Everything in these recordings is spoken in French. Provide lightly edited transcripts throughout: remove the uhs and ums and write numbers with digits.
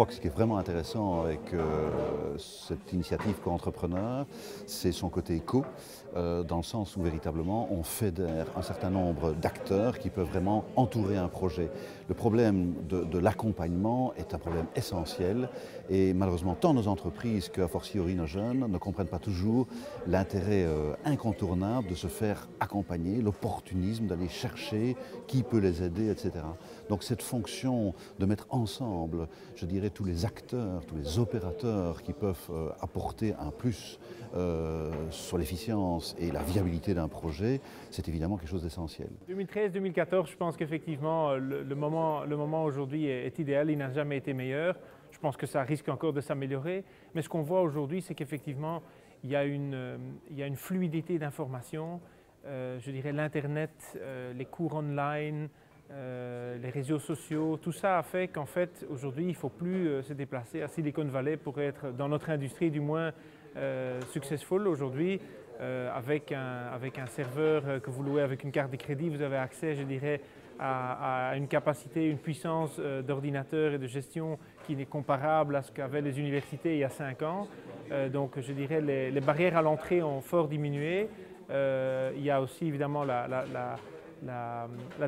crois que ce qui est vraiment intéressant avec cette initiative co-entrepreneur, c'est son côté éco, dans le sens où véritablement on fédère un certain nombre d'acteurs qui peuvent vraiment entourer un projet. Le problème de l'accompagnement est un problème essentiel et malheureusement tant nos entreprises qu'a fortiori nos jeunes ne comprennent pas toujours l'intérêt incontournable de se faire accompagner, l'opportunisme d'aller chercher qui peut les aider, etc. Donc cette fonction de mettre ensemble, je dirais, tous les acteurs, tous les opérateurs qui peuvent apporter un plus sur l'efficience et la viabilité d'un projet, c'est évidemment quelque chose d'essentiel. 2013-2014, je pense qu'effectivement le moment aujourd'hui est idéal, il n'a jamais été meilleur. Je pense que ça risque encore de s'améliorer, mais ce qu'on voit aujourd'hui, c'est qu'effectivement, il y a une fluidité d'informations. Je dirais l'Internet, les cours online, les réseaux sociaux, tout ça a fait qu'en fait, aujourd'hui, il ne faut plus se déplacer à Silicon Valley pour être, dans notre industrie du moins, successful. Aujourd'hui, avec un serveur que vous louez avec une carte de crédit, vous avez accès, je dirais, à une capacité, une puissance d'ordinateur et de gestion qui n'est comparable à ce qu'avaient les universités il y a 5 ans. Donc, je dirais, les barrières à l'entrée ont fort diminué. Il y a aussi évidemment la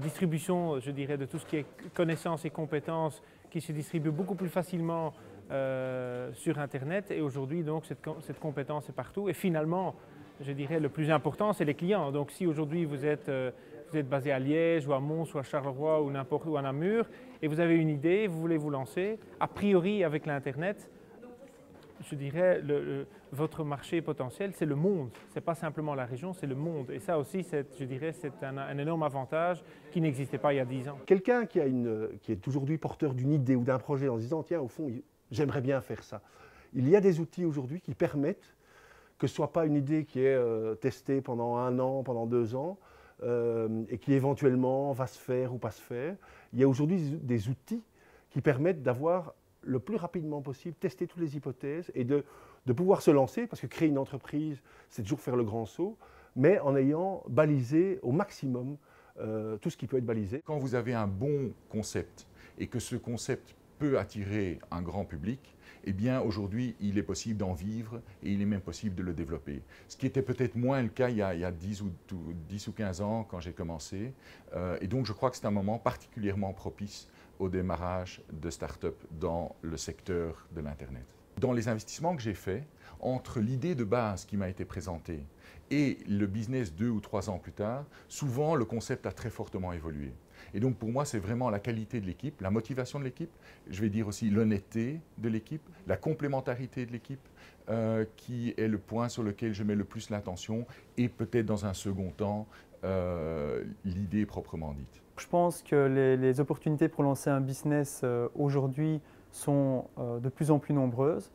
distribution, je dirais, de tout ce qui est connaissances et compétences qui se distribuent beaucoup plus facilement sur Internet. Et aujourd'hui, donc, cette compétence est partout. Et finalement, je dirais, le plus important, c'est les clients. Donc, si aujourd'hui vous êtes basé à Liège ou à Mons ou à Charleroi ou n'importe où à Namur et vous avez une idée, vous voulez vous lancer, a priori avec l'Internet, je dirais, votre marché potentiel, c'est le monde. Ce n'est pas simplement la région, c'est le monde. Et ça aussi, je dirais, c'est un énorme avantage qui n'existait pas il y a 10 ans. Quelqu'un qui est aujourd'hui porteur d'une idée ou d'un projet en se disant « tiens, au fond, j'aimerais bien faire ça ». Il y a des outils aujourd'hui qui permettent que ce ne soit pas une idée qui est testée pendant 1 an, pendant 2 ans, et qui éventuellement va se faire ou pas se faire. Il y a aujourd'hui des outils qui permettent d'avoir le plus rapidement possible, tester toutes les hypothèses et de pouvoir se lancer, parce que créer une entreprise, c'est toujours faire le grand saut, mais en ayant balisé au maximum tout ce qui peut être balisé. Quand vous avez un bon concept et que ce concept peut attirer un grand public, eh bien aujourd'hui il est possible d'en vivre et il est même possible de le développer. Ce qui était peut-être moins le cas il y a 10 ou 15 ans quand j'ai commencé. Et donc je crois que c'est un moment particulièrement propice au démarrage de start-up dans le secteur de l'Internet. Dans les investissements que j'ai faits, entre l'idée de base qui m'a été présentée et le business 2 ou 3 ans plus tard, souvent le concept a très fortement évolué. Et donc pour moi, c'est vraiment la qualité de l'équipe, la motivation de l'équipe, je vais dire aussi l'honnêteté de l'équipe, la complémentarité de l'équipe qui est le point sur lequel je mets le plus l'attention et peut-être dans un second temps, l'idée proprement dite. Je pense que les opportunités pour lancer un business aujourd'hui sont de plus en plus nombreuses.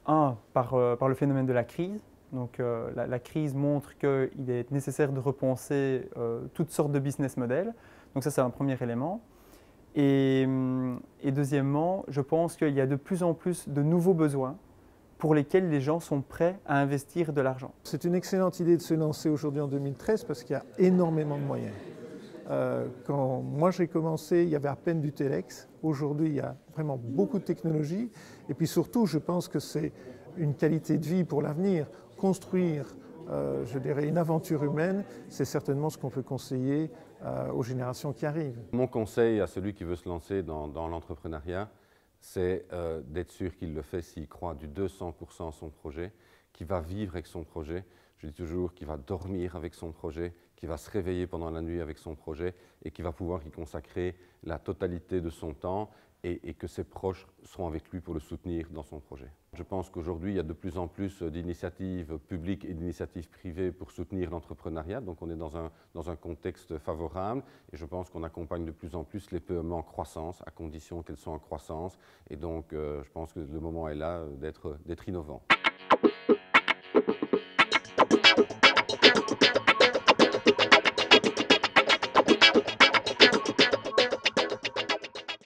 Par le phénomène de la crise. Donc la crise montre qu'il est nécessaire de repenser toutes sortes de business models. Donc ça, c'est un premier élément. Et deuxièmement, je pense qu'il y a de plus en plus de nouveaux besoins pour lesquels les gens sont prêts à investir de l'argent. C'est une excellente idée de se lancer aujourd'hui en 2013 parce qu'il y a énormément de moyens. Quand moi j'ai commencé, il y avait à peine du Telex. Aujourd'hui, il y a vraiment beaucoup de technologies. Et puis surtout, je pense que c'est une qualité de vie pour l'avenir. Construire, je dirais, une aventure humaine, c'est certainement ce qu'on peut conseiller aux générations qui arrivent. Mon conseil à celui qui veut se lancer dans l'entrepreneuriat, c'est d'être sûr qu'il le fait s'il croit du 200% à son projet, qu'il va vivre avec son projet. Je dis toujours qu'il va dormir avec son projet, qu'il va se réveiller pendant la nuit avec son projet et qu'il va pouvoir y consacrer la totalité de son temps et que ses proches seront avec lui pour le soutenir dans son projet. Je pense qu'aujourd'hui, il y a de plus en plus d'initiatives publiques et d'initiatives privées pour soutenir l'entrepreneuriat. Donc on est dans un contexte favorable et je pense qu'on accompagne de plus en plus les PME en croissance, à condition qu'elles soient en croissance. Et donc je pense que le moment est là d'être innovant.